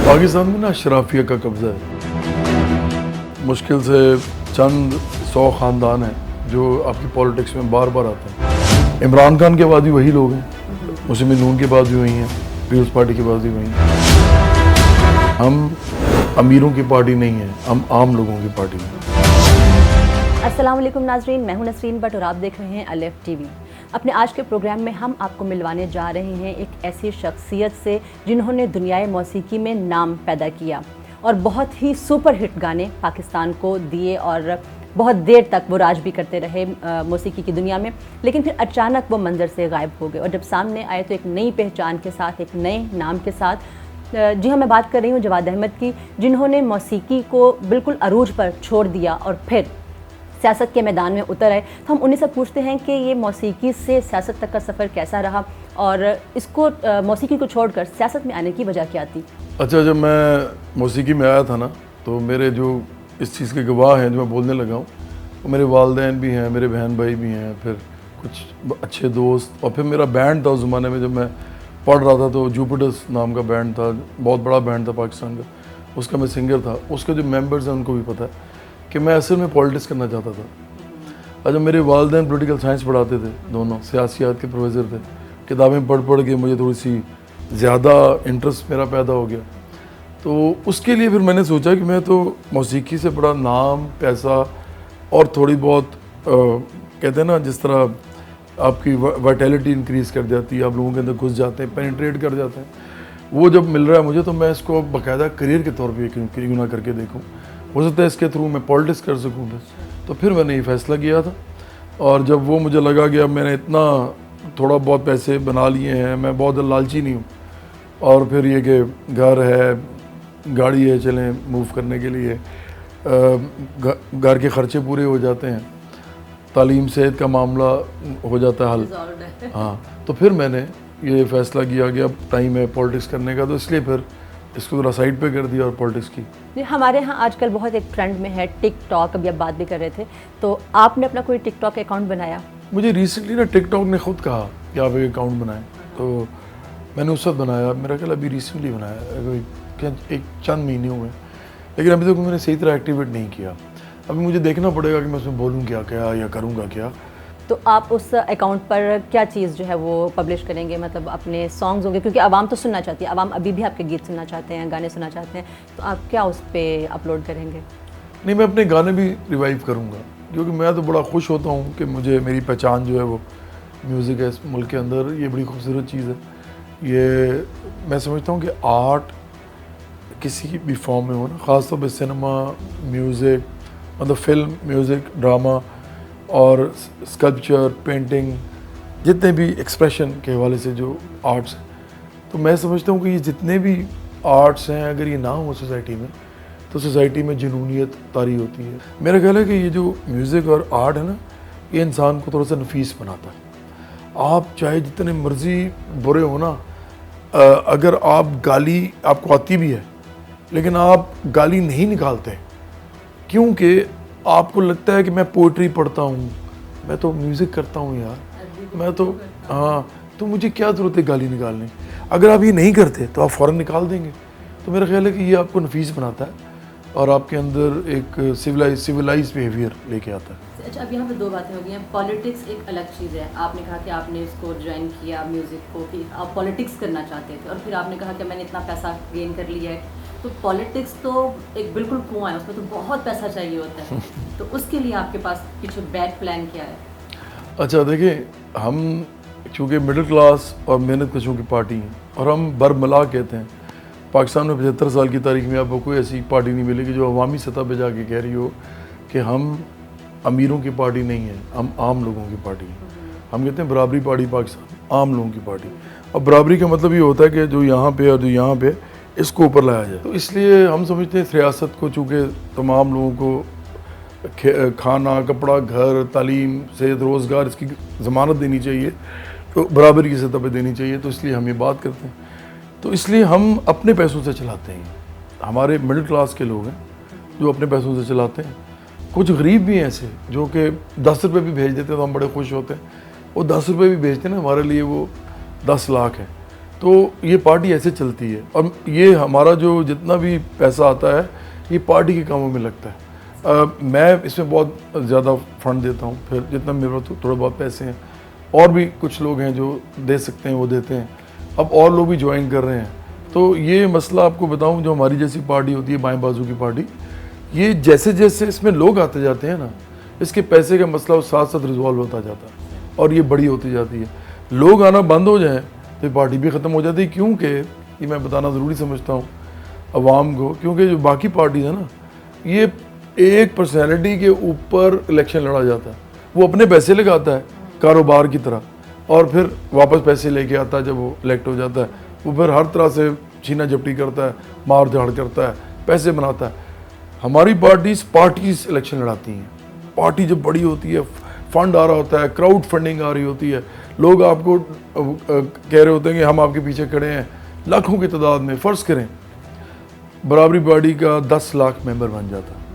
پاکستان میں نا اشرافیہ کا قبضہ ہے. مشکل سے چند 100 خاندان ہیں جو آپ کی پولیٹکس میں بار بار آتے ہیں. عمران خان کے بعد بھی وہی لوگ ہیں, مسلم نون کے بعد بھی وہی ہیں, پیپلز پارٹی کے بعد بھی وہی ہیں. ہم امیروں کی پارٹی نہیں ہیں, ہم عام لوگوں کی پارٹی ہیں. السلام علیکم ناظرین, میں ہوں نسرین بٹ اور آپ دیکھ رہے ہیں الف ٹی وی. اپنے آج کے پروگرام میں ہم آپ کو ملوانے جا رہے ہیں ایک ایسی شخصیت سے جنہوں نے دنیائے موسیقی میں نام پیدا کیا اور بہت ہی سپر ہٹ گانے پاکستان کو دیے اور بہت دیر تک وہ راج بھی کرتے رہے موسیقی کی دنیا میں. لیکن پھر اچانک وہ منظر سے غائب ہو گئے اور جب سامنے آئے تو ایک نئی پہچان کے ساتھ, ایک نئے نام کے ساتھ. جی ہاں, میں بات کر رہی ہوں جواد احمد کی, جنہوں نے موسیقی کو بالکل عروج پر چھوڑ دیا اور پھر سیاست کے میدان میں اتر آئے. تو ہم انہیں سے پوچھتے ہیں کہ یہ موسیقی سے سیاست تک کا سفر کیسا رہا اور اس کو موسیقی کو چھوڑ کر سیاست میں آنے کی وجہ کیا تھی؟ اچھا, جب میں موسیقی میں آیا تھا نا تو میرے جو اس چیز کے گواہ ہیں جو میں بولنے لگا ہوں وہ میرے والدین بھی ہیں, میرے بہن بھائی بھی ہیں, پھر کچھ اچھے دوست, اور پھر میرا بینڈ تھا اس زمانے میں. جب میں پڑھ رہا تھا تو جوپیٹرز نام کا بینڈ تھا, بہت بڑا بینڈ تھا پاکستان کا, اس کا میں سنگر تھا. اس کے جو ممبرز ہیں ان کو بھی پتہ ہے کہ میں اصل میں پولیٹکس کرنا چاہتا تھا. اچھا, میرے والدین پولیٹیکل سائنس پڑھاتے تھے, دونوں سیاسیات کے پروفیسر تھے. کتابیں پڑھ کے مجھے تھوڑی سی زیادہ انٹرسٹ میرا پیدا ہو گیا. تو اس کے لیے پھر میں نے سوچا کہ میں تو موسیقی سے بڑا نام, پیسہ اور تھوڑی بہت کہتے ہیں نا جس طرح آپ کی وائٹیلٹی انکریز کر جاتی ہے, آپ لوگوں کے اندر گھس جاتے ہیں, پینیٹریٹ کر جاتے ہیں, وہ جب مل رہا ہے مجھے تو میں اس کو باقاعدہ کریئر کے طور پہ کیوں نہ کر کے دیکھوں. ہو سکتا ہے اس کے تھرو میں پولیٹکس کر سکوں. تو پھر میں نے یہ فیصلہ کیا تھا. اور جب وہ مجھے لگا کہ اب میں نے اتنا تھوڑا بہت پیسے بنا لیے ہیں, میں بہت لالچی نہیں ہوں, اور پھر یہ کہ گھر ہے, گاڑی ہے, چلیں موو کرنے کے لیے, گھر کے خرچے پورے ہو جاتے ہیں, تعلیم صحت کا معاملہ ہو جاتا ہے حل. ہاں, تو پھر میں نے یہ فیصلہ کیا کہ اب ٹائم ہے پولیٹکس کرنے کا, تو اس لیے پھر اس کو ذرا سائڈ پہ کر دیا اور پولیٹکس کی. ہمارے ہاں آج کل بہت ایک ٹرینڈ میں ہے ٹک ٹاک, ابھی آپ بات بھی کر رہے تھے, تو آپ نے اپنا کوئی ٹک ٹاک اکاؤنٹ بنایا؟ مجھے ریسنٹلی نا ٹک ٹاک نے خود کہا کہ آپ ایک اکاؤنٹ بنائیں, تو میں نے اس وقت بنایا. میرا خیال ابھی ریسنٹلی بنایا, ایک چند مہینے ہوئے, لیکن ابھی تک میں نے صحیح طرح ایکٹیویٹ نہیں کیا. ابھی مجھے دیکھنا پڑے گا کہ میں اس میں بولوں کیا یا کروں گا کیا. تو آپ اس اکاؤنٹ پر کیا چیز جو ہے وہ پبلش کریں گے؟ مطلب اپنے سانگز ہوں گے, کیونکہ عوام تو سننا چاہتی ہے, عوام ابھی بھی آپ کے گیت سننا چاہتے ہیں, گانے سننا چاہتے ہیں, تو آپ کیا اس پہ اپلوڈ کریں گے؟ نہیں, میں اپنے گانے بھی ریوائیو کروں گا, کیونکہ میں تو بڑا خوش ہوتا ہوں کہ مجھے میری پہچان جو ہے وہ میوزک ہے اس ملک کے اندر. یہ بڑی خوبصورت چیز ہے. یہ میں سمجھتا ہوں کہ آرٹ کسی بھی فارم میں ہو نا, خاص طور پہ سنیما, میوزک, مطلب فلم, میوزک, ڈرامہ اور اسکلپچر, پینٹنگ, جتنے بھی ایکسپریشن کے حوالے سے جو آرٹس ہیں, تو میں سمجھتا ہوں کہ یہ جتنے بھی آرٹس ہیں اگر یہ نہ ہوں سوسائٹی میں تو سوسائٹی میں جنونیت طاری ہوتی ہے. میرا خیال ہے کہ یہ جو میوزک اور آرٹ ہے نا, یہ انسان کو تھوڑا سا نفیس بناتا ہے. آپ چاہے جتنے مرضی برے ہو نا, اگر آپ گالی آپ کو آتی بھی ہے لیکن آپ گالی نہیں نکالتے کیونکہ آپ کو لگتا ہے کہ میں پوئٹری پڑھتا ہوں, میں تو میوزک کرتا ہوں یار, میں تو ہاں, تو مجھے کیا ضرورت ہے گالی نکالنے. اگر آپ یہ نہیں کرتے تو آپ فوراً نکال دیں گے. تو میرا خیال ہے کہ یہ آپ کو نفیس بناتا ہے اور آپ کے اندر ایک سویلائز بیہیویئر لے کے آتا ہے. اچھا, اب یہاں پہ دو باتیں ہو گئی ہیں. پالیٹکس ایک الگ چیز ہے, آپ نے کہا کہ آپ نے اس کو جوائن کیا میوزک کو کہ آپ پالیٹکس کرنا چاہتے تھے, اور پھر آپ نے کہا کہ میں نے اتنا پیسہ گین کر لیا ہے. تو پالیٹکس تو ایک بالکل کنواں ہے, اس میں تو بہت پیسہ چاہیے ہوتا ہے. تو اس کے لیے آپ کے پاس کچھ بیک پلان کیا ہے؟ اچھا دیکھیں, ہم چونکہ مڈل کلاس اور محنت کشوں کی پارٹی ہیں, اور ہم برملا کہتے ہیں. پاکستان میں 75 سال کی تاریخ میں آپ کو کوئی ایسی پارٹی نہیں ملے گی جو عوامی سطح پہ جا کے کہہ رہی ہو کہ ہم امیروں کی پارٹی نہیں ہیں, ہم عام لوگوں کی پارٹی ہیں. ہم کہتے ہیں برابری پارٹی پاکستان, عام لوگوں کی پارٹی. اور برابری کا مطلب یہ ہوتا ہے کہ جو یہاں پہ اور جو یہاں پہ اس کو اوپر لایا جائے. تو اس لیے ہم سمجھتے ہیں ریاست کو چونکہ تمام لوگوں کو کھانا, کپڑا, گھر, تعلیم, صحت, روزگار, اس کی ضمانت دینی چاہیے, تو برابری کی سطح پہ دینی چاہیے. تو اس لیے ہم یہ بات کرتے ہیں. تو اس لیے ہم اپنے پیسوں سے چلاتے ہیں. ہمارے مڈل کلاس کے لوگ ہیں جو اپنے پیسوں سے چلاتے ہیں. کچھ غریب بھی ہیں ایسے جو کہ 10 روپے بھی بھیج دیتے ہیں تو ہم بڑے خوش ہوتے ہیں. وہ 10 روپے بھی بھیجتے ہیں نا, ہمارے لیے وہ 10 لاکھ ہے. تو یہ پارٹی ایسے چلتی ہے، اور یہ ہمارا جو جتنا بھی پیسہ آتا ہے یہ پارٹی کے کاموں میں لگتا ہے. میں اس میں بہت زیادہ فنڈ دیتا ہوں، پھر جتنا میرے پاس تھوڑے بہت پیسے ہیں، اور بھی کچھ لوگ ہیں جو دے سکتے ہیں وہ دیتے ہیں، اب اور لوگ بھی جوائن کر رہے ہیں. تو یہ مسئلہ آپ کو بتاؤں، جو ہماری جیسی پارٹی ہوتی ہے بائیں بازو کی پارٹی، یہ جیسے جیسے اس میں لوگ آتے جاتے ہیں نا، اس کے پیسے کا مسئلہ ساتھ ساتھ ریزالو ہوتا جاتا ہے اور یہ بڑی ہوتی جاتی ہے. لوگ آنا بند ہو جائیں تو یہ پارٹی بھی ختم ہو جاتی ہے. کیونکہ یہ میں بتانا ضروری سمجھتا ہوں عوام کو، کیونکہ جو باقی پارٹیز ہیں نا، یہ ایک پرسنالٹی کے اوپر الیکشن لڑا جاتا ہے. وہ اپنے پیسے لگاتا ہے کاروبار کی طرح، اور پھر واپس پیسے لے کے آتا ہے جب وہ الیکٹ ہو جاتا ہے. وہ پھر ہر طرح سے چھینا جھپٹی کرتا ہے، مار جھاڑ کرتا ہے، پیسے بناتا ہے. ہماری پارٹیز الیکشن لڑاتی ہیں. پارٹی جب بڑی ہوتی ہے، فنڈ آ رہا ہوتا ہے، کراؤڈ فنڈنگ آ رہی ہوتی ہے، لوگ آپ کو کہہ رہے ہوتے ہیں کہ ہم آپ کے پیچھے کھڑے ہیں، لاکھوں کی تعداد میں. فرض کریں برابری پارٹی کا 10 لاکھ ممبر بن جاتا ہے،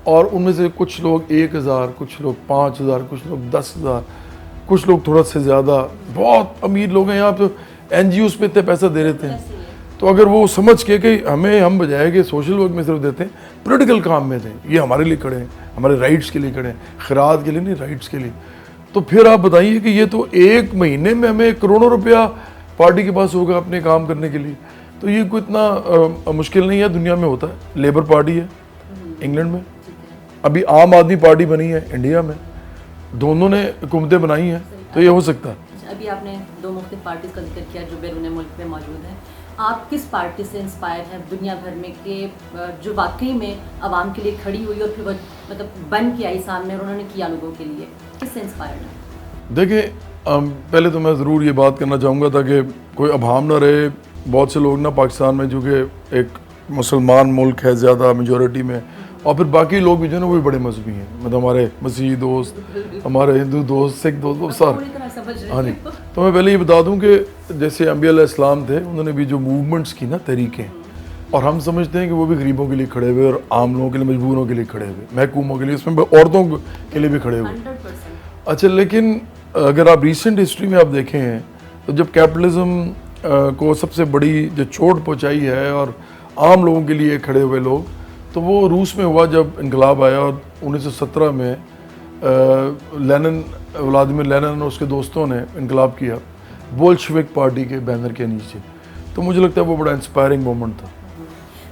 اور ان میں سے کچھ لوگ 1000، کچھ لوگ 5000، کچھ لوگ 10,000، کچھ لوگ تھوڑا سے زیادہ، بہت امیر لوگ ہیں یہاں پہ، این جی اوز پہ اتنے پیسہ دے رہتے ہیں. تو اگر وہ سمجھ کے کہ ہم بجائے کہ سوشل ورک میں صرف دیتے ہیں، پولیٹیکل کام میں دیں، یہ ہمارے لیے کھڑے ہیں، ہمارے رائٹس کے لیے کھڑے ہیں، خیرات کے لیے نہیں، رائٹس کے لیے. تو پھر آپ بتائیے کہ یہ تو ایک مہینے میں ہمیں کروڑوں روپیہ پارٹی کے پاس ہوگا اپنے کام کرنے کے لیے. تو یہ کوئی اتنا مشکل نہیں ہے. دنیا میں ہوتا ہے. لیبر پارٹی ہے انگلینڈ میں، ابھی عام آدمی پارٹی بنی ہے انڈیا میں، دونوں نے حکومتیں بنائی ہیں، تو یہ ہو سکتا ہے. ابھی آپ نے 2 مختلف پارٹیز کا ذکر کیا جو بیرون ملک میں موجود ہیں. آپ کس پارٹی سے انسپائر ہیں دنیا بھر میں کہ جو واقعی میں عوام کے لیے کھڑی ہوئی اور پھر مطلب بن کے آئی سامنے اور انہوں نے کیا لوگوں کے لیے؟ کس سے انسپائرڈ ہیں؟ دیکھیں، پہلے تو میں ضرور یہ بات کرنا چاہوں گا تاکہ کوئی ابہام نہ رہے. بہت سے لوگ نا پاکستان میں، جو کہ ایک مسلمان ملک ہے زیادہ میجورٹی میں، اور پھر باقی لوگ بھی جو ہے نا وہ بھی بڑے مذہبی ہیں، مطلب ہمارے مسیحی دوست، ہمارے ہندو دوست، سکھ دوست، وہ سارے. ہاں جی. تو میں پہلے یہ بتا دوں کہ جیسے انبیاء علیہ السلام تھے، انہوں نے بھی جو موومنٹس کی نا، تحریکیں، اور ہم سمجھتے ہیں کہ وہ بھی غریبوں کے لیے کھڑے ہوئے اور عام لوگوں کے لیے، مجبوروں کے لیے کھڑے ہوئے، محکوموں کے لیے، اس میں عورتوں کے لیے بھی کھڑے ہوئے. اچھا، لیکن اگر آپ ریسنٹ ہسٹری میں آپ دیکھیں ہیں تو جب کیپٹلزم کو سب سے بڑی جو چوٹ پہنچائی ہے اور عام لوگوں کے لیے کھڑے ہوئے لوگ، تو وہ روس میں ہوا جب انقلاب آیا، اور 1917 میں ولادیمیر لینن اور اس کے دوستوں نے انقلاب کیا بولشوک پارٹی کے بینر کے نیچے. تو مجھے لگتا ہے وہ بڑا انسپائرنگ مومنٹ تھا.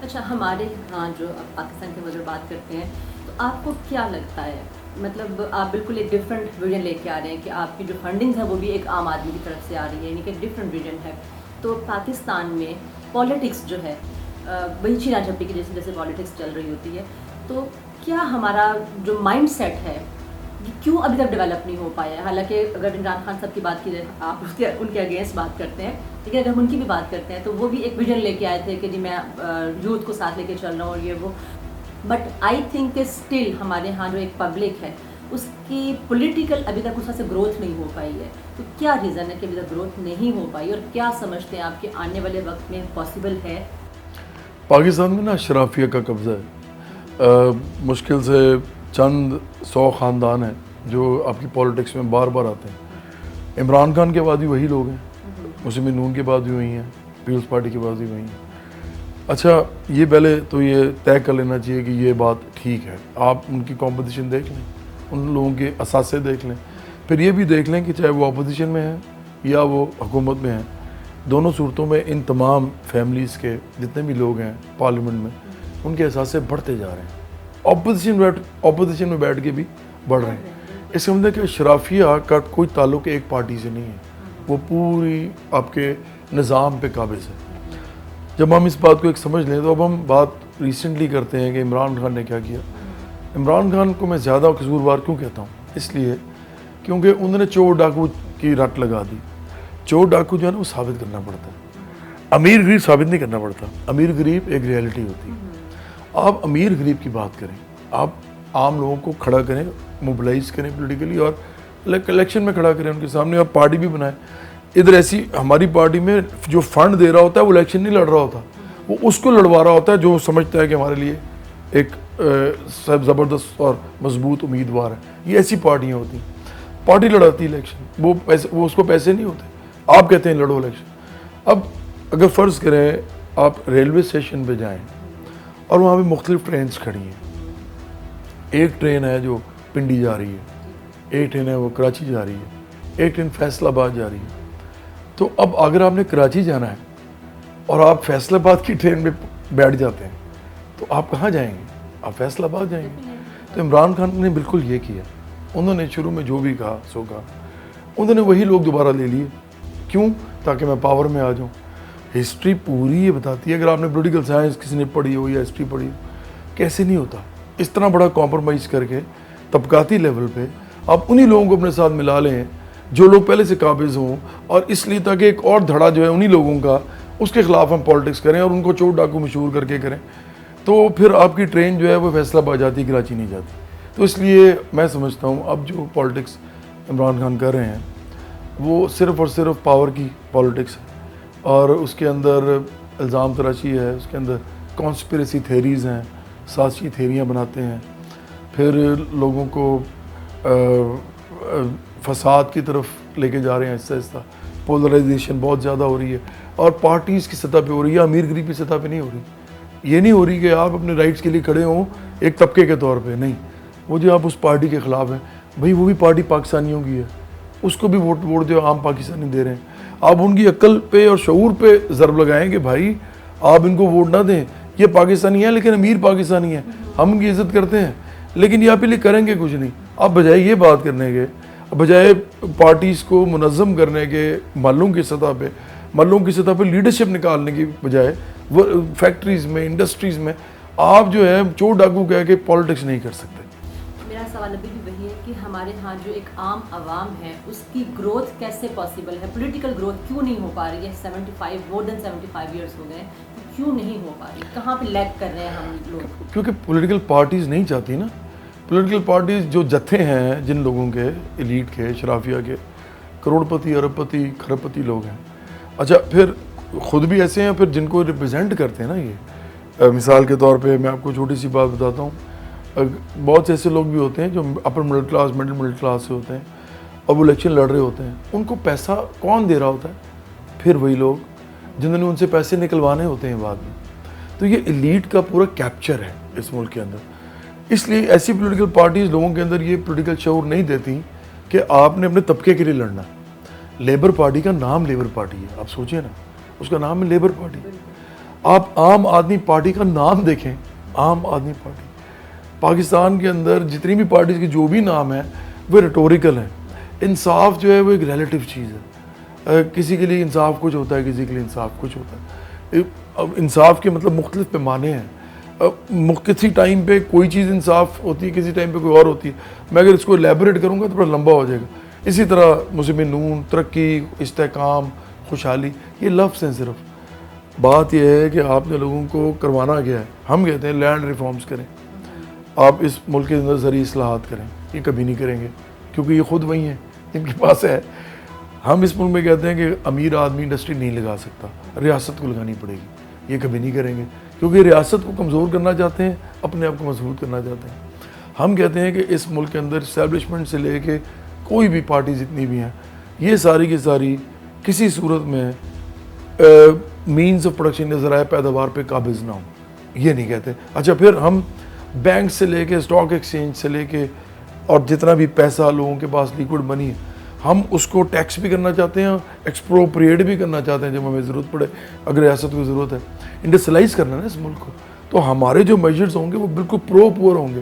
اچھا، ہمارے ہاں جو اب پاکستان کے وجہ بات کرتے ہیں، تو آپ کو کیا لگتا ہے، مطلب آپ بالکل ایک ڈفرینٹ ویژن لے کے آ رہے ہیں کہ آپ کی جو فنڈنگ ہے وہ بھی ایک عام آدمی کی طرف سے آ رہی ہے، یعنی کہ ڈفرینٹ ویژن ہے. تو پاکستان میں پالیٹکس جو ہے وہی چھینا جھپٹی کی جیسے پالیٹکس چل رہی ہوتی ہے، تو کیا ہمارا جو مائنڈ سیٹ ہے کیوں ابھی تک ڈیولپ نہیں ہو پایا ہے؟ حالانکہ اگر عمران خان صاحب کی بات کی جائے، آپ ان کے اگینسٹ بات کرتے ہیں، لیکن اگر ہم ان کی بھی بات کرتے ہیں تو وہ بھی ایک ویژن لے کے آئے تھے کہ جی میں یوتھ کو ساتھ لے کے چل رہا ہوں اور یہ وہ. بٹ آئی تھنک کہ اسٹل ہمارے یہاں جو ایک پبلک ہے اس کی پولیٹیکل ابھی تک اس سے گروتھ نہیں ہو پائی ہے. تو کیا ریزن ہے کہ ابھی تک گروتھ نہیں ہو پائی، اور کیا سمجھتے ہیں آپ کہ آنے والے وقت میں پاسبل ہے؟ پاکستان میں نا اشرافیہ کا قبضہ ہے. مشکل سے چند 100 خاندان ہیں جو آپ کی پالیٹکس میں بار بار آتے ہیں. عمران خان کے بعد بھی وہی لوگ ہیں، مسلم نون کے بعد بھی وہی ہیں، پیپلز پارٹی کے بعد بھی وہی ہیں. اچھا، یہ پہلے تو یہ طے کر لینا چاہیے کہ یہ بات ٹھیک ہے. آپ ان کی کمپٹیشن دیکھ لیں، ان لوگوں کے اثاثے دیکھ لیں، پھر یہ بھی دیکھ لیں کہ چاہے وہ اپوزیشن میں ہیں یا وہ حکومت میں ہیں، دونوں صورتوں میں ان تمام فیملیز کے جتنے بھی لوگ ہیں پارلیمنٹ میں، ان کے اثاثے بڑھتے جا رہے ہیں. اپوزیشن میں بیٹھ کے بھی بڑھ رہے ہیں. اس کا مطلب کہ اشرافیہ کا کوئی تعلق ایک پارٹی سے نہیں ہے، وہ پوری آپ کے نظام پہ قابض ہے. جب ہم اس بات کو ایک سمجھ لیں تو اب ہم بات ریسنٹلی کرتے ہیں کہ عمران خان نے کیا کیا. عمران خان کو میں زیادہ قصوروار کیوں کہتا ہوں؟ اس لیے کیونکہ انہوں نے چور ڈاکو کی رٹ لگا دی. چور ڈاکو جو ہے نا وہ ثابت کرنا پڑتا ہے، امیر غریب ثابت نہیں کرنا پڑتا. امیر غریب ایک ریئلٹی ہوتی ہے. آپ امیر غریب کی بات کریں، آپ عام لوگوں کو کھڑا کریں، موبلائز کریں پولیٹیکلی، اور الیکشن میں کھڑا کریں ان کے سامنے، آپ پارٹی بھی بنائیں. ادھر ایسی ہماری پارٹی میں جو فنڈ دے رہا ہوتا ہے وہ الیکشن نہیں لڑ رہا ہوتا، وہ اس کو لڑوا رہا ہوتا ہے جو سمجھتا ہے کہ ہمارے لیے ایک زبردست اور مضبوط امیدوار ہے. یہ ایسی پارٹیاں ہوتی ہیں. پارٹی لڑاتی الیکشن، وہ اس کو پیسے نہیں ہوتے. آپ کہتے ہیں لڑو الیکشن. اب اگر فرض کریں آپ ریلوے اسٹیشن پہ جائیں اور وہاں پہ مختلف ٹرینز کھڑی ہیں، ایک ٹرین ہے جو پنڈی جا رہی ہے، ایک ٹرین ہے وہ کراچی جا رہی ہے، ایک ٹرین فیصل آباد جا رہی ہے. تو اب اگر آپ نے کراچی جانا ہے اور آپ فیصل آباد کی ٹرین میں بیٹھ جاتے ہیں تو آپ کہاں جائیں گے؟ آپ فیصل آباد جائیں گے. تو عمران خان نے بالکل یہ کیا. انہوں نے شروع میں جو بھی کہا سو کہا، انہوں نے وہی لوگ دوبارہ لے لیے. کیوں؟ تاکہ میں پاور میں آ جاؤں. ہسٹری پوری یہ بتاتی ہے، اگر آپ نے پولیٹیکل سائنس کسی نے پڑھی ہو یا ہسٹری پڑھی ہو، کیسے نہیں ہوتا اس طرح بڑا کمپرومائز کر کے طبقاتی لیول پہ آپ انہی لوگوں کو اپنے ساتھ ملا لیں جو لوگ پہلے سے قابض ہوں، اور اس لیے تاکہ ایک اور دھڑا جو ہے انہی لوگوں کا، اس کے خلاف ہم پالیٹکس کریں اور ان کو چور ڈاکو مشہور کر کے کریں. تو پھر آپ کی ٹرین جو ہے وہ فیصل آباد جاتی، کراچی نہیں جاتی. تو اس لیے میں سمجھتا ہوں اب جو پالیٹکس عمران خان کر رہے ہیں وہ صرف اور صرف پاور کی پالیٹکس ہے، اور اس کے اندر الزام تراشی ہے، اس کے اندر کانسپریسی تھیریز ہیں، سازشی تھیریاں بناتے ہیں، پھر لوگوں کو فساد کی طرف لے کے جا رہے ہیں. آہستہ آہستہ پولرائزیشن بہت زیادہ ہو رہی ہے، اور پارٹیز کی سطح پہ ہو رہی ہے، امیر غریب کی سطح پہ نہیں ہو رہی. یہ نہیں ہو رہی کہ آپ اپنے رائٹس کے لیے کھڑے ہوں ایک طبقے کے طور پہ، نہیں، وہ جو آپ اس پارٹی کے خلاف ہیں، بھئی وہ بھی پارٹی پاکستانیوں کی ہے، اس کو بھی ووٹ جو عام پاکستانی دے رہے ہیں. آپ ان کی عقل پہ اور شعور پہ ضرب لگائیں کہ بھائی آپ ان کو ووٹ نہ دیں، یہ پاکستانی ہیں لیکن امیر پاکستانی ہیں، ہم ان کی عزت کرتے ہیں، لیکن یہ آپ کے لیے کریں گے کچھ نہیں. آپ بجائے یہ بات کرنے کے، بجائے پارٹیز کو منظم کرنے کے، محلوں کی سطح پہ لیڈرشپ نکالنے کی بجائے وہ فیکٹریز میں، انڈسٹریز میں آپ جو ہے چور ڈاکو کہہ کے پالیٹکس نہیں کر سکتے. میرا سوال ابھی بھی وہی ہے کہ ہمارے ہاں جو ایک عام عوام ہے اس کی گروتھ کیسے پاسبل ہے؟ پولیٹیکل گروتھ کیوں نہیں ہو پا رہی ہے؟ 75 ایئرس ہو گئے، کیوں نہیں ہو پا رہی؟ کہاں پہ لیگ کر رہے ہیں ہم لوگ؟ کیونکہ پولیٹیکل پارٹیز نہیں چاہتی نا. پولیٹیکل پارٹیز جو جتھے ہیں جن لوگوں کے، ایلیٹ کے، شرافیہ کے، کروڑ پتی، ارب پتی، کھرب پتی لوگ ہیں، اچھا پھر خود بھی ایسے ہیں، پھر جن کو ریپرزینٹ کرتے ہیں نا. یہ مثال کے طور پہ میں آپ کو چھوٹی سی بات بتاتا ہوں، بہت سے ایسے لوگ بھی ہوتے ہیں جو upper middle class, middle class سے ہوتے ہیں، اور وہ الیکشن لڑ رہے ہوتے ہیں. ان کو پیسہ کون دے رہا ہوتا ہے؟ پھر وہی لوگ جنہوں نے ان سے پیسے نکلوانے ہوتے ہیں بعد میں. تو یہ ایلیٹ کا پورا کیپچر ہے اس ملک کے اندر. اس لیے ایسی پولیٹیکل پارٹیز لوگوں کے اندر یہ پولیٹیکل شعور نہیں دیتی کہ آپ نے اپنے طبقے کے لیے لڑنا. لیبر پارٹی کا نام لیبر پارٹی ہے، آپ سوچیں نا، اس کا نام ہے لیبر پارٹی. آپ عام آدمی پارٹی کا نام دیکھیں، عام آدمی پارٹی. پاکستان کے اندر جتنی بھی پارٹیز کے جو بھی نام ہیں وہ ریٹوریکل ہیں. انصاف جو ہے وہ ایک ریلیٹیو چیز ہے. کسی کے لیے انصاف کچھ ہوتا ہے، کسی کے لیے انصاف کچھ ہوتا ہے. انصاف کے مطلب مختلف پیمانے ہیں. کسی ٹائم پہ کوئی چیز انصاف ہوتی ہے، کسی ٹائم پہ کوئی اور ہوتی ہے. میں اگر اس کو ایلیبوریٹ کروں گا تو بڑا لمبا ہو جائے گا. اسی طرح مسلمین، ترقی، استحکام، خوشحالی، یہ لفظ ہیں صرف. بات یہ ہے کہ آپ نے لوگوں کو کروانا گیا ہے. ہم کہتے ہیں لینڈ ریفارمز کریں، آپ اس ملک کے اندر زرعی اصلاحات کریں. یہ کبھی نہیں کریں گے کیونکہ یہ خود وہی ہیں جن کے پاس ہے. ہم اس ملک میں کہتے ہیں کہ امیر آدمی انڈسٹری نہیں لگا سکتا، ریاست کو لگانی پڑے گی. یہ کبھی نہیں کریں گے کیونکہ ریاست کو کمزور کرنا چاہتے ہیں، اپنے آپ کو مضبوط کرنا چاہتے ہیں. ہم کہتے ہیں کہ اس ملک کے اندر اسٹیبلشمنٹ سے لے کے کوئی بھی پارٹی جتنی بھی ہیں، یہ ساری کی ساری کسی صورت میں مینز آف پروڈکشن، ذرائع پیداوار پہ قابض نہ ہوں. یہ نہیں کہتے. اچھا پھر ہم بینک سے لے کے اسٹاک ایکسچینج سے لے کے اور جتنا بھی پیسہ لوگوں کے پاس لیکوڈ منی ہے، ہم اس کو ٹیکس بھی کرنا چاہتے ہیں، ایکسپروپریٹ بھی کرنا چاہتے ہیں جب ہمیں ضرورت پڑے، اگر ریاست کو ضرورت ہے. انڈسٹریلائز کرنا ہے نا اس ملک کو. تو ہمارے جو میجرز ہوں گے وہ بالکل پرو پور ہوں گے،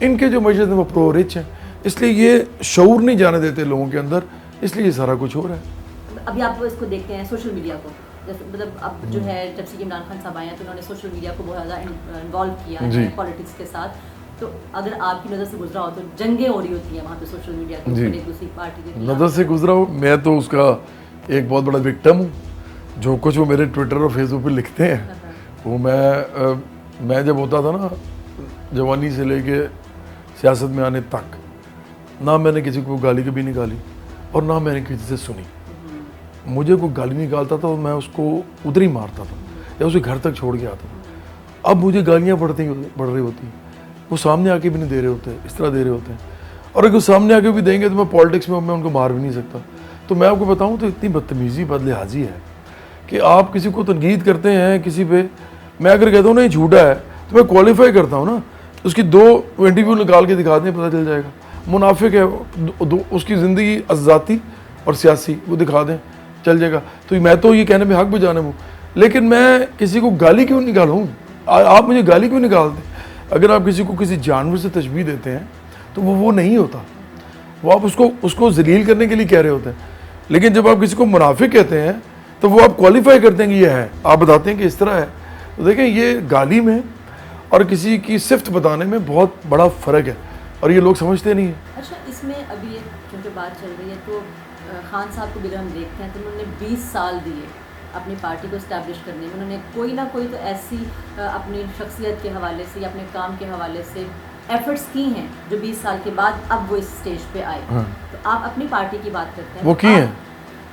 ان کے جو میجرز ہیں وہ پرو رچ ہیں. اس لیے یہ شعور نہیں جانے دیتے لوگوں کے اندر، اس لیے یہ سارا کچھ ہو رہا ہے. ابھی آپ اس کو دیکھتے ہیں سوشل میڈیا کو، مطلب اب جو ہے جب سے عمران خان صاحب آئے ہیں تو انہوں نے سوشل میڈیا کو بہت زیادہ انوالو کیا ہے پالیٹکس کے ساتھ. تو اگر آپ کی نظر سے گزرا ہو تو جنگیں ہو رہی ہوتی ہیں وہاں پہ سوشل میڈیا کے اوپر ایک دوسری پارٹی کے نظر سے گزرا ہو. میں تو اس کا ایک بہت بڑا وکٹم ہوں. جو کچھ وہ میرے ٹویٹر اور فیس بک پہ لکھتے ہیں وہ میں جب ہوتا تھا نا جوانی سے لے کے سیاست میں آنے تک، نہ میں نے کسی کو گالی کبھی نکالی اور نہ میں نے کسی سے سنی. مجھے کوئی گالی نکالتا تھا اور میں اس کو ادھر ہی مارتا تھا یا اسے گھر تک چھوڑ کے آتا تھا. اب مجھے گالیاں بڑھ رہی ہوتی ہیں، وہ سامنے آ کے بھی نہیں دے رہے ہوتے، اس طرح دے رہے ہوتے ہیں. اور اگر سامنے آ کے بھی دیں گے تو میں پالیٹکس میں ان کو مار بھی نہیں سکتا. تو میں آپ کو بتاؤں تو اتنی بدتمیزی، بد لحاظی ہے کہ آپ کسی کو تنقید کرتے ہیں کسی پہ, میں اگر کہتا ہوں نا یہ جھوٹا ہے تو میں کوالیفائی کرتا ہوں نا, اس کی 2 انٹرویو نکال کے دکھا دیں, پتہ چل جائے گا. منافق ہے اس کی زندگی ذاتی اور سیاسی, وہ دکھا دیں چل جائے گا. تو میں تو یہ کہنے میں حق بجانب ہوں, لیکن میں کسی کو گالی کیوں نکالوں؟ آپ مجھے گالی کیوں نکالتے؟ اگر آپ کسی کو کسی جانور سے تشبیہ دیتے ہیں تو وہ نہیں ہوتا, وہ آپ اس کو ذلیل کرنے کے لیے کہہ رہے ہوتے ہیں. لیکن جب آپ کسی کو منافق کہتے ہیں تو وہ آپ کوالیفائی کرتے ہیں کہ یہ ہے, آپ بتاتے ہیں کہ اس طرح ہے. تو دیکھیں یہ گالی میں اور کسی کی صفت بتانے میں بہت بڑا فرق ہے, اور یہ لوگ سمجھتے نہیں ہیں. اچھا, اس میں ابھی کیونکہ بات چل رہی ہے تو خان صاحب کو بھی اگر ہم دیکھتے ہیں تو انہوں نے 20 سال دیے اپنی پارٹی کو اسٹیبلش کرنے میں. انہوں نے کوئی نہ کوئی تو ایسی اپنی شخصیت کے حوالے سے یا اپنے کام کے حوالے سے ایفرٹس کی ہیں جو 20 سال کے بعد اب وہ اس اسٹیج پہ آئے. تو آپ اپنی پارٹی کی بات کرتے ہیں, وہ کی ہیں.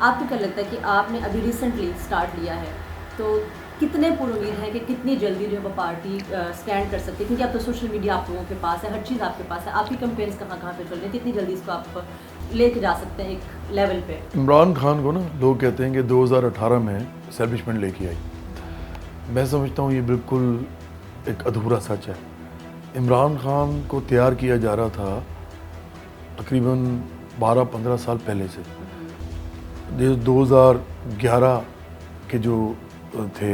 آپ کو کیا لگتا ہے کہ آپ نے ابھی ریسنٹلی اسٹارٹ لیا ہے تو کتنے پر امید ہے کہ کتنی جلدی جو ہے وہ پارٹی اسٹینڈ کر سکتی ہے؟ کیونکہ اب تو سوشل میڈیا آپ لوگوں کے پاس ہے, ہر چیز آپ کے پاس ہے, آپ کی کمپینس کہاں کہاں پہ چل رہی ہیں, کتنی جلدی اس کو آپ لے کے جا سکتے ہیں ایک لیول پہ؟ عمران خان کو نا لوگ کہتے ہیں کہ 2018 میں اسٹیبلشمنٹ لے کے آئی. میں سمجھتا ہوں یہ بالکل ایک ادھورا سچ ہے. عمران خان کو تیار کیا جا رہا تھا تقریباً 12-15 سال پہلے سے. 2011 کے جو تھے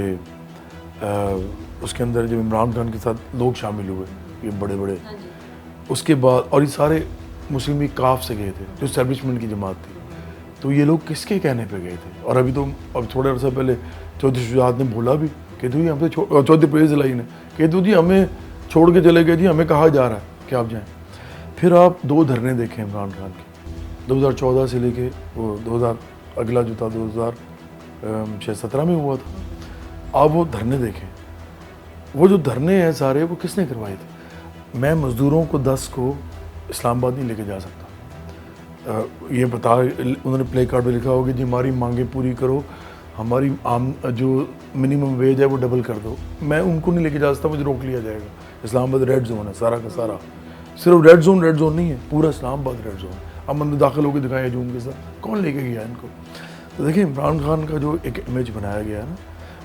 اس کے اندر جب عمران خان کے ساتھ لوگ شامل ہوئے یہ بڑے بڑے, اس کے بعد اور یہ سارے مسلم لیگ کاف سے گئے تھے جو اسٹیبلشمنٹ کی جماعت تھی. تو یہ لوگ کس کے کہنے پہ گئے تھے؟ اور اب تھوڑے عرصہ پہلے چودھری شجاعت نے بولا بھی کہ جی ہم سے چودھری پرویز الہی نے کہ جی ہمیں چھوڑ کے چلے گئے, جی ہمیں کہا جا رہا ہے کہ آپ جائیں. پھر آپ 2 دھرنے دیکھیں عمران خان کے 2014 سے لے کے وہ 2000 اگلا جو تھا 2017 میں ہوا تھا. آپ وہ دھرنے دیکھیں, وہ جو دھرنے ہیں سارے وہ کس نے کروائے تھے؟ میں مزدوروں کو 10 کو اسلام آباد نہیں لے کے جا سکتا. یہ بتا انہوں نے پلے کارڈ پہ لکھا ہوگا جی ہماری مانگیں پوری کرو, ہماری جو منیمم ویج ہے وہ ڈبل کر دو. میں ان کو نہیں لے کے جا سکتا, مجھے روک لیا جائے گا. اسلام آباد ریڈ زون ہے سارا کا سارا, صرف ریڈ زون نہیں ہے, پورا اسلام آباد ریڈ زون ہے. اب اندر داخل ہو کے دکھائیں ہجوم کے ساتھ, کون لے کے گیا ان کو؟ تو دیکھیں عمران خان کا جو ایک امیج بنایا گیا ہے نا,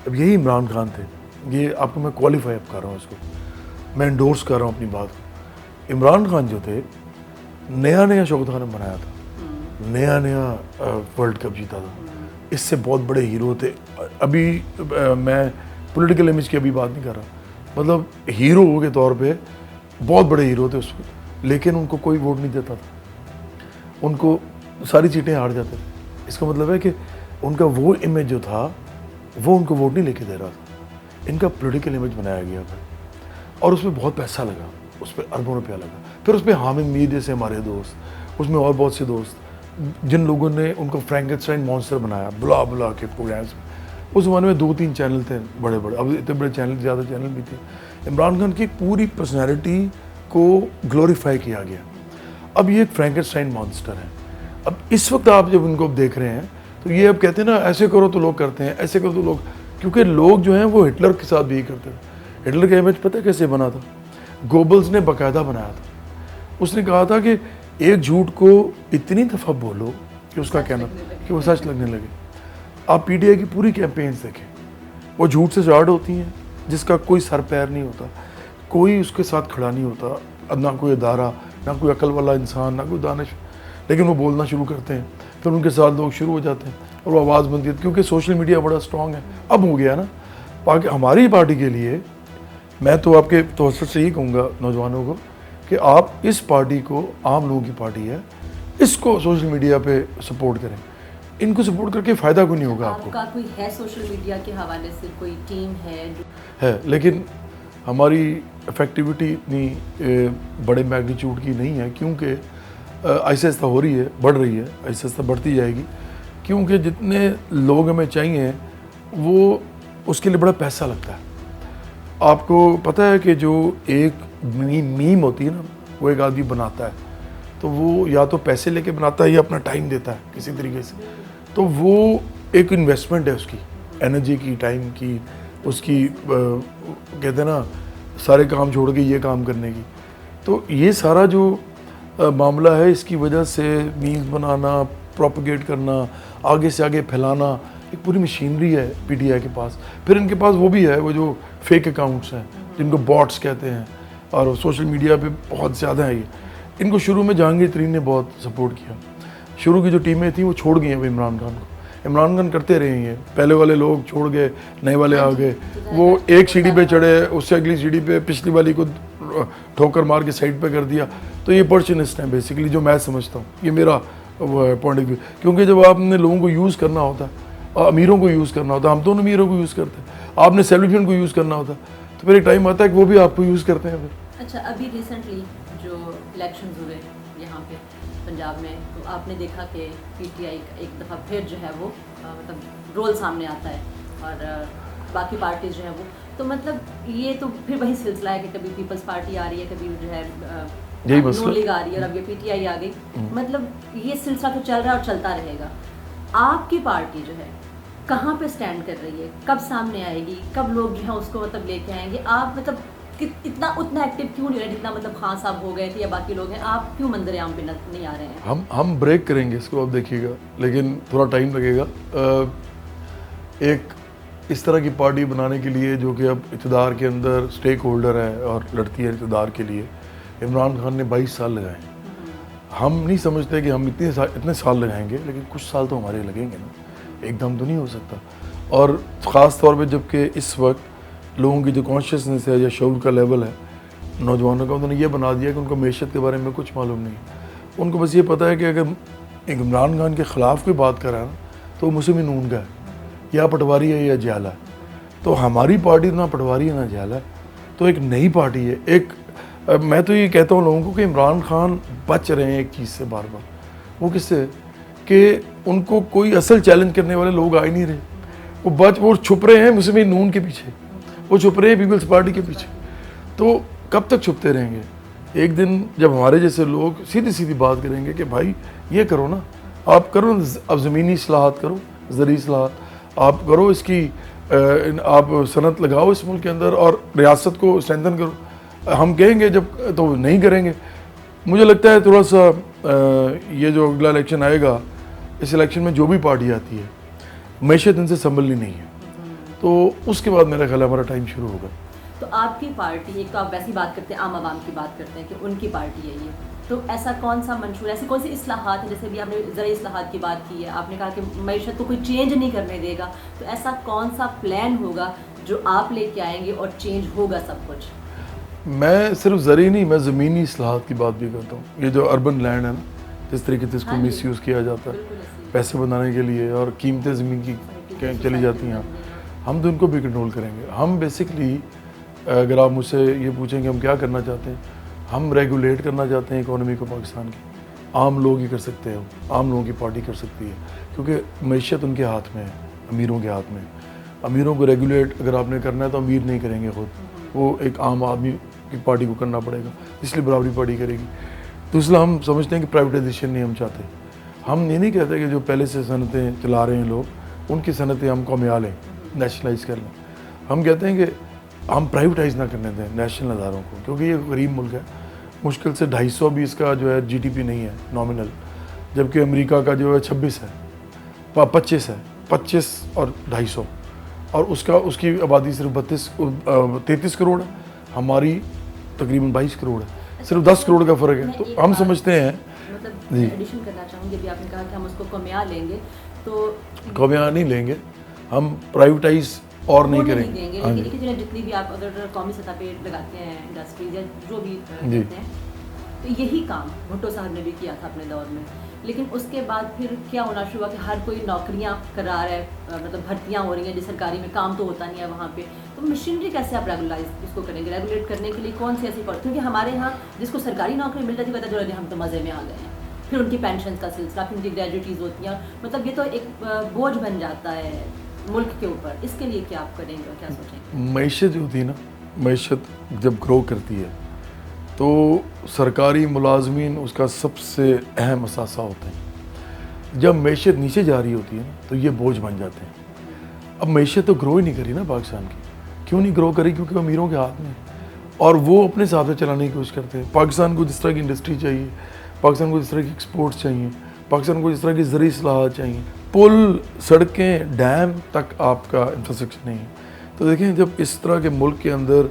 اب یہی عمران خان تھے. یہ آپ کو میں کوالیفائی اپ کر رہا ہوں, اس کو میں انڈورس کر رہا ہوں اپنی بات کو. عمران خان جو تھے نیا شوکت خان نے بنایا تھا, نیا ورلڈ کپ جیتا تھا. اس سے بہت بڑے ہیرو تھے. ابھی میں پولیٹیکل امیج کی ابھی بات نہیں کر رہا, مطلب ہیرو کے طور پہ بہت بڑے ہیرو تھے اس وقت, لیکن ان کو کوئی ووٹ نہیں دیتا تھا. ان کو ساری سیٹیں ہار جاتے تھے. اس کا مطلب ہے کہ ان کا وہ امیج جو تھا وہ ان کو ووٹ نہیں لے کے دے رہا تھا. ان کا پولیٹیکل امیج بنایا گیا تھا اور اس میں بہت پیسہ لگا, اس پہ اربوں روپیہ لگا. پھر اس پہ حامد میر جیسے ہمارے دوست, اس میں اور بہت سے دوست جن لوگوں نے ان کو فرینکنسٹائن مانسٹر بنایا بلا کے پروگرامس میں. اس زمانے میں 2-3 چینل تھے بڑے, اب اتنے بڑے چینل, زیادہ چینل بھی تھے. عمران خان کی پوری پرسنالٹی کو گلوریفائی کیا گیا. اب یہ ایک فرینکنسٹائن مانسٹر ہے. اب اس وقت آپ جب ان کو دیکھ رہے ہیں تو یہ اب کہتے ہیں نا ایسے کرو تو لوگ کرتے ہیں, ایسے کرو تو لوگ, کیونکہ لوگ جو ہیں وہ ہٹلر کے ساتھ بھی یہی کرتے تھے. ہٹلر کا امیج پتہ کیسے بنا تھا؟ گوبلز نے باقاعدہ بنایا تھا. اس نے کہا تھا کہ ایک جھوٹ کو اتنی دفعہ بولو کہ اس کا کہنا کہ وہ سچ لگنے لگے. آپ پی ٹی آئی کی پوری کیمپینز دیکھیں, وہ جھوٹ سے اسٹارٹ ہوتی ہیں جس کا کوئی سر پیر نہیں ہوتا, کوئی اس کے ساتھ کھڑا نہیں ہوتا, نہ کوئی ادارہ, نہ کوئی عقل والا انسان, نہ کوئی دانش, لیکن وہ بولنا شروع کرتے ہیں. پھر ان کے ساتھ لوگ شروع ہو جاتے ہیں اور وہ آواز بنتی ہے, کیونکہ سوشل میڈیا بڑا اسٹرانگ ہے. اب ہو گیا نا ہماری پارٹی کے لیے. میں تو آپ کے توسط سے یہ کہوں گا نوجوانوں کو کہ آپ اس پارٹی کو, عام لوگوں کی پارٹی ہے, اس کو سوشل میڈیا پہ سپورٹ کریں. ان کو سپورٹ کر کے فائدہ کوئی نہیں ہوگا آپ کو. آپ کا کوئی ہے سوشل میڈیا کے حوالے سے کوئی ٹیم ہے, لیکن ہماری افیکٹیوٹی اتنی بڑے میگنیچیوڈ کی نہیں ہے, کیونکہ آہستہ آہستہ ہو رہی ہے, بڑھ رہی ہے, آہستہ آہستہ بڑھتی جائے گی. کیونکہ جتنے لوگ ہمیں چاہیے وہ اس کے لیے بڑا پیسہ لگتا ہے. آپ کو پتہ ہے کہ جو ایک میم ہوتی ہے نا, وہ ایک آدمی بناتا ہے تو وہ یا تو پیسے لے کے بناتا ہے یا اپنا ٹائم دیتا ہے کسی طریقے سے. تو وہ ایک انویسٹمنٹ ہے اس کی, انرجی کی, ٹائم کی, اس کی کہتے ہیں نا سارے کام چھوڑ کے یہ کام کرنے کی. تو یہ سارا جو معاملہ ہے اس کی وجہ سے میمز بنانا, پروپیگیٹ کرنا, آگے سے آگے پھیلانا, ایک پوری مشینری ہے پی ٹی آئی کے پاس. پھر ان کے پاس وہ بھی ہے وہ جو فیک اکاؤنٹس ہیں جن کو باٹس کہتے ہیں, اور سوشل میڈیا پہ بہت زیادہ ہے یہ. ان کو شروع میں جہانگیر ترین نے بہت سپورٹ کیا. شروع کی جو ٹیمیں تھیں وہ چھوڑ گئی ہیں اب عمران خان کو. عمران خان کرتے رہے ہیں, پہلے والے لوگ چھوڑ گئے, نئے والے آ گئے. وہ ایک سیڑھی پہ چڑھے, اس سے اگلی سیڑھی پہ پچھلی والی کو ٹھوکر مار کے سائڈ پہ کر دیا. تو یہ پرچنسٹ ہیں بیسیکلی, جو میں سمجھتا ہوں. یہ میرا پوائنٹ آف ویو. کیونکہ جب آپ نے لوگوں کو یوز کرنا ہوتا ہے, امیروں کو یوز کرنا ہوتا ہے, ہم تو امیروں کو یوز کرتے ہیں, آپ نے سیلیبریشن کو یوز کرنا ہوتا ہے, تو پھر ایک ٹائم آتا ہے کہ وہ بھی آپ کو یوز کرتے ہیں. پھر اچھا, ابھی ریسنٹلی جو الیکشنز ہوئے یہاں پہ پنجاب میں, تو آپ نے دیکھا کہ پی ٹی آئی کا ایک دفعہ پھر جو ہے وہ مطلب رول سامنے آتا ہے, اور باقی پارٹیز جو ہے وہ, تو مطلب یہ تو پھر وہی سلسلہ ہے کہ کبھی پیپلز پارٹی آ رہی ہے, کبھی جو ہے نون لیگ آ رہی ہے, اور اب یہ پی ٹی آئی آ گئی. مطلب یہ سلسلہ تو چل رہا ہے اور چلتا رہے گا. آپ کی پارٹی جو ہے کہاں پہ سٹینڈ کر رہی ہے, کب سامنے آئے گی, کب لوگ جو ہیں اس کو مطلب لے کے آئیں گے؟ آپ مطلب اتنا ایکٹیو کیوں نہیں رہے جتنا مطلب خان صاحب ہو گئے تھے یا باقی لوگ ہیں؟ آپ کیوں منظر عام پہ نہیں آ رہے ہیں؟ ہم بریک کریں گے اس کو, اب دیکھیے گا, لیکن تھوڑا ٹائم لگے گا. ایک اس طرح کی پارٹی بنانے کے لیے جو کہ اب اقتدار کے اندر اسٹیک ہولڈر ہے اور لڑتی ہے اقتدار کے لیے, عمران خان نے 22 سال لگائے. ہم نہیں سمجھتے کہ ہم اتنے سال لگائیں گے, لیکن کچھ سال تو ہمارے لگیں گے نا, ایک دم تو نہیں ہو سکتا. اور خاص طور پہ جب کہ اس وقت لوگوں کی جو کانشیسنیس ہے یا شعور کا لیول ہے نوجوانوں کا, انہوں نے یہ بنا دیا کہ ان کو معیشت کے بارے میں کچھ معلوم نہیں. ان کو بس یہ پتہ ہے کہ اگر ایک عمران خان کے خلاف کوئی بات کر رہا ہے نا تو وہ مسلم نون کا ہے, یا پٹواری ہے یا جیالہ ہے. تو ہماری پارٹی نہ پٹواری ہے نہ جیالہ ہے, تو ایک نئی پارٹی ہے. ایک میں تو یہ کہتا ہوں لوگوں کو کہ عمران خان بچ رہے ہیں ایک چیز سے بار بار. وہ کس سے؟ کہ ان کو کوئی اصل چیلنج کرنے والے لوگ آ ہی نہیں رہے. وہ چھپ رہے ہیں مسلم نون کے پیچھے, وہ چھپ رہے ہیں پیپلز پارٹی کے پیچھے. تو کب تک چھپتے رہیں گے؟ ایک دن جب ہمارے جیسے لوگ سیدھی بات کریں گے کہ بھائی یہ کرو نا, آپ کرو, اب زمینی اصلاحات کرو, زرعی اصلاحات آپ کرو, اس کی آپ صنعت لگاؤ اس ملک کے اندر, اور ریاست کو اسٹرینتھن کرو. ہم کہیں گے جب تو نہیں کریں گے. مجھے لگتا ہے تھوڑا سا یہ جو اگلا الیکشن آئے گا, اس الیکشن میں جو بھی پارٹی آتی ہے معیشت ان سے سنبھلنی نہیں ہے, تو اس کے بعد میرا خیال ہے ہمارا ٹائم شروع ہوگا. تو آپ کی پارٹی, ایک تو آپ ویسی بات کرتے ہیں, عام عوام کی بات کرتے ہیں کہ ان کی پارٹی ہے یہ, تو ایسا کون سا منشور, ایسی کون سی اصلاحات ہیں, جیسے بھی آپ نے زرعی اصلاحات کی بات کی ہے, آپ نے کہا کہ معیشت کو کوئی چینج نہیں کرنے دے گا, تو ایسا کون سا پلان ہوگا جو آپ لے کے آئیں گے اور چینج ہوگا سب کچھ؟ میں صرف زرعی نہیں, میں زمینی اصلاحات کی بات بھی کرتا ہوں. یہ جو اربن لینڈ ہے نا, جس طریقے سے اس کو مس یوز کیا جاتا ہے پیسے بنانے کے لیے, اور قیمتیں زمین کی چلی جاتی ہیں, ہم تو ان کو بھی کنٹرول کریں گے. ہم بیسکلی اگر آپ مجھ سے یہ پوچھیں کہ ہم کیا کرنا چاہتے ہیں, ہم ریگولیٹ کرنا چاہتے ہیں اکانومی کو پاکستان کی. عام لوگ ہی کر سکتے ہیں, عام لوگوں کی پارٹی کر سکتی ہے, کیونکہ معیشت ان کے ہاتھ میں ہے, امیروں کے ہاتھ میں. امیروں کو ریگولیٹ اگر آپ نے کرنا ہے تو امیر نہیں کریں گے خود, وہ ایک عام آدمی کی پارٹی کو کرنا پڑے گا, اس لیے برابری پارٹی کرے گی. دوسرا, ہم سمجھتے ہیں کہ پرائیویٹائزیشن نہیں ہم چاہتے. ہم یہ نہیں کہتے کہ جو پہلے سے صنعتیں چلا رہے ہیں لوگ, ان کی صنعتیں ہم قومیہ لیں, نیشنلائز کر لیں. ہم کہتے ہیں کہ ہم پرائیویٹائز نہ کرنے دیں نیشنل اداروں کو, کیونکہ یہ غریب ملک ہے. مشکل سے 250 بھی اس کا جو ہے جی ڈی پی نہیں ہے نامنل, جبکہ امریکہ کا جو ہے 26 ہے, 25 ہے, 25 اور 250, اور اس کی آبادی صرف 33 کروڑ ہے, ہماری تقریباً 22 کروڑ ہے, صرف 10 کروڑ کا فرق ہے. تو ہم سمجھتے ہیں, مطلب ایڈیشن کرنا چاہوں گی, ابھی آپ نے کہا کہ ہم اس کو قومیہ لیں گے, تو قومیہ نہیں لیں گے, ہم پرائیویٹائز اور نہیں کریں گے. لیکن جتنی بھی آپ اگر قومی سطح پہ لگاتے ہیں انڈسٹریز یا جو بھی کرتے ہیں, تو یہی کام بھٹو صاحب نے بھی کیا تھا اپنے دور میں. لیکن اس کے بعد پھر کیا ہونا شروع ہوا کہ ہر کوئی نوکریاں کرا رہا ہے, مطلب بھرتیاں ہو رہی ہیں, جس سرکاری میں کام تو ہوتا نہیں ہے وہاں پہ. تو مشینری کیسے آپ ریگولائز اس کو کریں گے, ریگولیٹ کرنے کے لیے کون سی ایسی پالیسی؟ کیونکہ ہمارے یہاں جس کو سرکاری نوکری مل جاتی ہے جو ہم تو مزے میں آ گئے ہیں, پھر ان کی پینشنز کا سلسلہ, پھر ان کی گریجویٹیز ہوتی ہیں, مطلب یہ تو ایک بوجھ بن جاتا ہے ملک کے اوپر. اس کے لیے کیا آپ کریں گے اور کیا سوچیں گے؟ معیشت جو ہوتی ہے نا, معیشت جب گرو کرتی ہے تو سرکاری ملازمین اس کا سب سے اہم اثاثہ ہوتے ہیں. جب معیشت نیچے جا رہی ہوتی ہے نا تو یہ بوجھ بن جاتے ہیں. اب معیشت تو گرو ہی نہیں کری نا پاکستان کی. کیوں نہیں گرو کری؟ کیونکہ امیروں کے ہاتھ میں, اور وہ اپنے حساب سے چلانے کی کوشش کرتے ہیں. پاکستان کو جس طرح کی انڈسٹری چاہیے, پاکستان کو جس طرح کی ایکسپورٹس چاہیے, پاکستان کو اس طرح کی زرعی اصلاحات چاہیے. پل, سڑکیں, ڈیم تک آپ کا انفراسٹرکچر نہیں ہے. تو دیکھیں جب اس طرح کے ملک کے اندر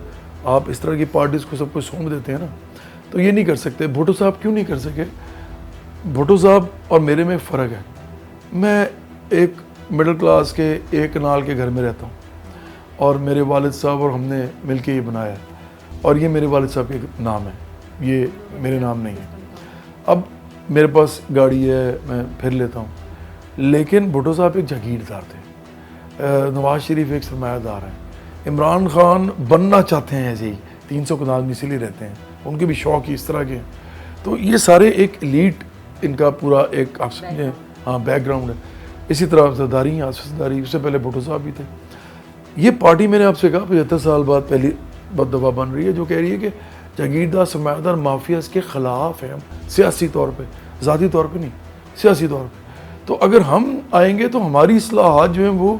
آپ اس طرح کی پارٹیز کو سب کچھ سونپ دیتے ہیں نا, تو یہ نہیں کر سکتے. بھٹو صاحب کیوں نہیں کر سکے؟ بھٹو صاحب اور میرے میں فرق ہے. میں ایک مڈل کلاس کے ایک کنال کے گھر میں رہتا ہوں, اور میرے والد صاحب اور ہم نے مل کے یہ بنایا ہے, اور یہ میرے والد صاحب کے نام ہے, یہ میرے نام نہیں ہے. اب میرے پاس گاڑی ہے, میں پھر لیتا ہوں, لیکن بھٹو صاحب ایک جاگیردار تھے, نواز شریف ایک سرمایہ دار ہیں, عمران خان بننا چاہتے ہیں ایسے ہی, 300 کنال میں اسی لیے رہتے ہیں, ان کے بھی شوق ہی اس طرح کے ہیں. تو یہ سارے ایک ایلیٹ ان کا پورا ایک آپ سمجھیں ہاں بیک گراؤنڈ ہے. اسی طرح زرداری ہیں, آصف زرداری, اس سے پہلے بھٹو صاحب بھی تھے. یہ پارٹی میں نے آپ سے کہا 75 سال بعد پہلی دفعہ بن رہی ہے, جو کہہ رہی ہے کہ جاگیردار سرمایہ دار مافیاز کے خلاف ہیں ہم, سیاسی طور پہ, ذاتی طور پہ نہیں, سیاسی طور پہ. تو اگر ہم آئیں گے تو ہماری اصلاحات جو ہیں وہ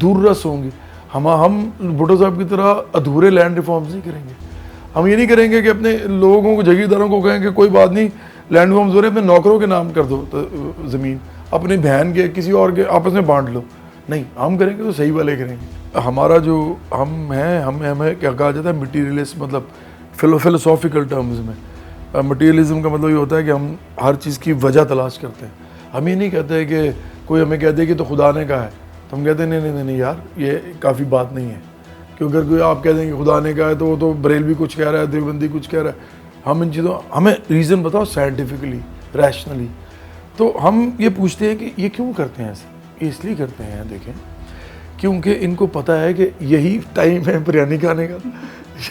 دور رس ہوں گی. ہم بھٹو صاحب کی طرح ادھورے لینڈ ریفارمز نہیں کریں گے. ہم یہ نہیں کریں گے کہ اپنے لوگوں کو, جاگیرداروں کو کہیں کہ کوئی بات نہیں لینڈ ریفارمز ہو رہے ہیں, اپنے نوکروں کے نام کر دو زمین, اپنی بہن کے کسی اور کے آپس میں بانٹ لو. نہیں, ہم کریں گے تو صحیح والے کریں گے. ہمارا جو ہم ہیں, ہمیں کیا کہا جاتا ہے مٹیریلسٹ, مطلب فلسافیکل ٹرمز میں مٹیریلزم کا مطلب یہ ہوتا ہے کہ ہم ہر چیز کی وجہ تلاش کرتے ہیں. ہم یہ نہیں کہتے کہ کوئی ہمیں کہتے کہ تو خدا نے کہا ہے, تو ہم کہتے ہیں نہیں یار یہ کافی بات نہیں ہے. کیوں اگر کوئی آپ کہہ دیں کہ خدا نے کہا ہے تو وہ تو بریلوی کچھ کہہ رہا ہے, دیوبندی کچھ کہہ رہا ہے. ہم ان چیزوں, ہمیں ریزن بتاؤ سائنٹیفکلی, ریشنلی. تو ہم یہ پوچھتے ہیں کہ یہ کیوں کرتے ہیں ایسے. یہ اس لیے کرتے ہیں دیکھیں کیونکہ ان کو پتہ ہے کہ یہی ٹائم ہے بریانی کھانے کا,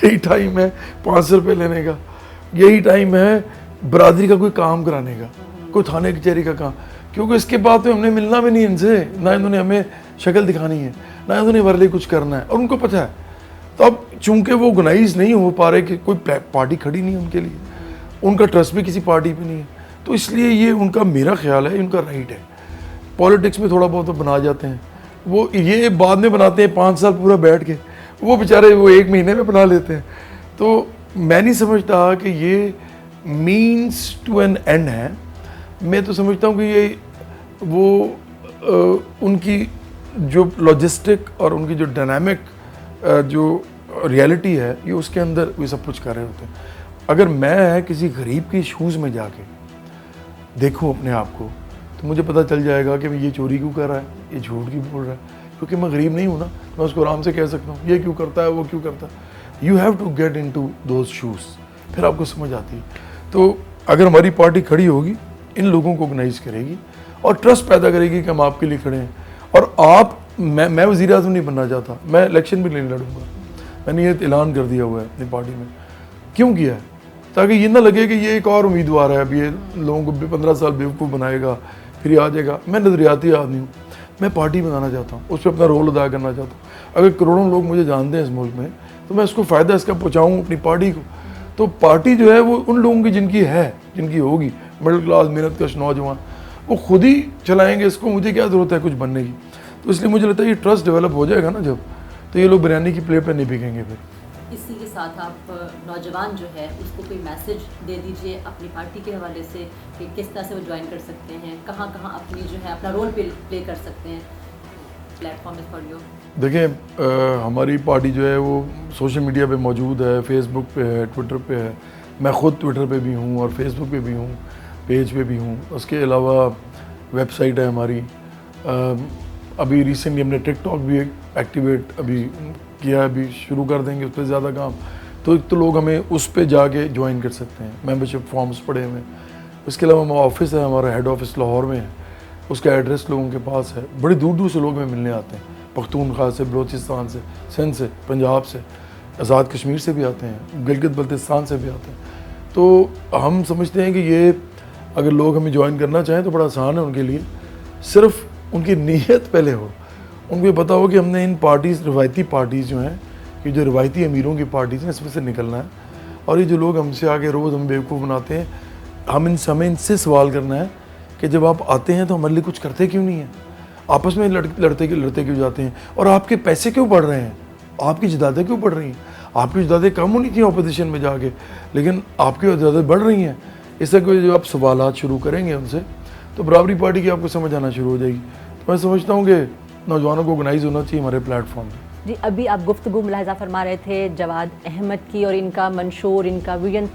یہی ٹائم ہے 500 روپے لینے کا, یہی ٹائم ہے برادری کا کوئی کام کرانے کا, کوئی تھانے کچہری کا کام. کیونکہ اس کے بعد تو ہم نے ملنا بھی نہیں ان سے, نہ انہوں نے ہمیں شکل دکھانی ہے, نہ انہوں نے ہمارے لیے کچھ کرنا ہے, اور ان کو پتہ ہے. تو اب چونکہ وہ آرگنائز نہیں ہو پا رہے کہ کوئی پارٹی کھڑی نہیں ان کے لیے, ان کا ٹرسٹ بھی کسی پارٹی پہ نہیں ہے, تو اس لیے یہ ان کا, میرا خیال ہے ان کا رائٹ ہے. پولیٹکس میں تھوڑا بہت بنا جاتے ہیں, وہ یہ بعد میں بناتے ہیں 5 سال پورا بیٹھ کے, وہ بیچارے وہ 1 مہینے میں بنا لیتے ہیں. تو میں نہیں سمجھتا کہ یہ مینس ٹو این اینڈ ہے. میں تو سمجھتا ہوں کہ یہ وہ ان کی جو لاجسٹک اور ان کی جو ڈائنامک جو ریالٹی ہے, یہ اس کے اندر وہ سب کچھ کر رہے ہوتے ہیں. اگر میں کسی غریب کے شوز میں جا کے دیکھوں اپنے آپ کو, تو مجھے پتہ چل جائے گا کہ یہ چوری کیوں کر رہا ہے, یہ جھوٹ کیوں بول رہا ہے. کیونکہ میں غریب نہیں ہوں نا, میں اس کو آرام سے کہہ سکتا ہوں یہ کیوں کرتا ہے, وہ کیوں کرتا ہے. You have to get into those shows, پھر آپ کو سمجھ آتی ہے. تو اگر ہماری پارٹی کھڑی ہوگی, ان لوگوں کو آرگنائز کرے گی اور ٹرسٹ پیدا کرے گی کہ ہم آپ کے لیے کھڑے ہیں. اور آپ, میں وزیر اعظم نہیں بننا چاہتا, میں الیکشن بھی نہیں لڑوں گا. میں نے یہ اعلان کر دیا ہوا ہے اپنی پارٹی میں. کیوں کیا ہے؟ تاکہ یہ نہ لگے کہ یہ ایک اور امیدوار ہے, اب یہ لوگوں کو 15 سال بیوقوف بنائے گا, پھر یہ آ جائے گا. میں نظریاتی آدمی ہوں, میں پارٹی بنانا چاہتا ہوں, اس پہ اپنا رول ادا کرنا چاہتا ہوں. اگر کروڑوں لوگ مجھے جانتے ہیں اس ملک میں, تو میں اس کو فائدہ اس کا پہنچاؤں اپنی پارٹی کو. تو پارٹی جو ہے وہ ان لوگوں کی جن کی ہے, جن کی ہوگی, مڈل کلاس محنت کش نوجوان, وہ خود ہی چلائیں گے اس کو. مجھے کیا ضرورت ہے کچھ بننے کی. تو اس لیے مجھے لگتا ہے یہ ٹرسٹ ڈیولپ ہو جائے گا نا جب, تو یہ لوگ بریانی کی پلیٹ پہ نہیں بکیں گے. پھر اسی کے ساتھ آپ نوجوان جو ہے اس کو کوئی میسج دے دیجئے اپنی پارٹی کے حوالے سے کہ کس طرح سے وہ جوائن کر سکتے ہیں, کہاں کہاں اپنی جو ہے اپنا رول پلے کر سکتے ہیں. Plate form is for you. دیکھیں ہماری پارٹی جو ہے وہ سوشل میڈیا پہ موجود ہے, فیس بک پہ ہے, ٹویٹر پہ ہے. میں خود ٹویٹر پہ بھی ہوں اور فیس بک پہ بھی ہوں, پیج پہ بھی ہوں. اس کے علاوہ ویب سائٹ ہے ہماری. ابھی ریسنٹلی ہم نے ٹک ٹاک بھی ایکٹیویٹ ابھی کیا ہے, ابھی شروع کر دیں گے اس پہ زیادہ کام. تو ایک تو لوگ ہمیں اس پہ جا کے جوائن کر سکتے ہیں, ممبرشپ فارمز پڑے ہوئے. اس کے علاوہ ہمارا آفس ہے, ہمارا ہیڈ آفس لاہور میں ہے, اس کا ایڈریس لوگوں کے پاس ہے. بڑی دور دور سے لوگ ہمیں ملنے آتے ہیں, پختونخوا سے, بلوچستان سے, سندھ سے, پنجاب سے, آزاد کشمیر سے بھی آتے ہیں, گلگت بلتستان سے بھی آتے ہیں. تو ہم سمجھتے ہیں کہ یہ اگر لوگ ہمیں جوائن کرنا چاہیں تو بڑا آسان ہے ان کے لیے. صرف ان کی نیت پہلے ہو, ان کو یہ پتہ ہو کہ ہم نے ان پارٹیز, روایتی پارٹیز جو ہیں, یہ جو روایتی امیروں کی پارٹیز ہیں, اس میں سے نکلنا ہے. اور یہ جو لوگ ہم سے آگے روز ہم بیوقوف بناتے ہیں, ہمیں ان سے سوال کرنا ہے کہ جب آپ آتے ہیں تو ہمارے لیے کچھ کرتے کیوں نہیں ہیں, آپس میں لڑتے کیوں جاتے ہیں, اور آپ کے پیسے کیوں بڑھ رہے ہیں, آپ کی جائیدادیں کیوں بڑھ رہی ہیں. آپ کی جائیدادیں کم ہونی تھیں اپوزیشن میں جا کے, لیکن آپ کی جائیدادیں بڑھ رہی ہیں. اس سے کوئی جو آپ سوالات شروع کریں گے ان سے, تو برابری پارٹی کی آپ کو سمجھ آنا شروع ہو جائے گی. تو میں سمجھتا ہوں کہ نوجوانوں کو آرگنائز ہونا چاہیے ہمارے پلیٹ فارم پہ. جی ابھی آپ گفتگو ملاحظہ فرما رہے تھے جواد احمد کی اور ان کا منشور، ان کا ویژن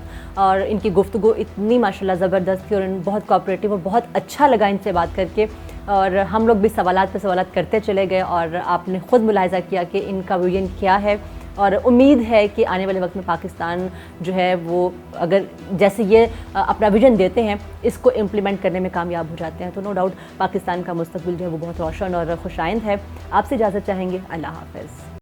اور ان کی گفتگو اتنی ماشاءاللہ زبردست تھی اور بہت کوآپریٹیو اور بہت اچھا لگا ان سے بات کر کے، اور ہم لوگ بھی سوالات پہ سوالات کرتے چلے گئے اور آپ نے خود ملاحظہ کیا کہ ان کا ویژن کیا ہے، اور امید ہے کہ آنے والے وقت میں پاکستان جو ہے وہ اگر جیسے یہ اپنا ویژن دیتے ہیں اس کو امپلیمنٹ کرنے میں کامیاب ہو جاتے ہیں تو نو ڈاؤٹ پاکستان کا مستقبل جو ہے وہ بہت روشن اور خوش آئند ہے. آپ سے اجازت چاہیں گے. اللہ حافظ.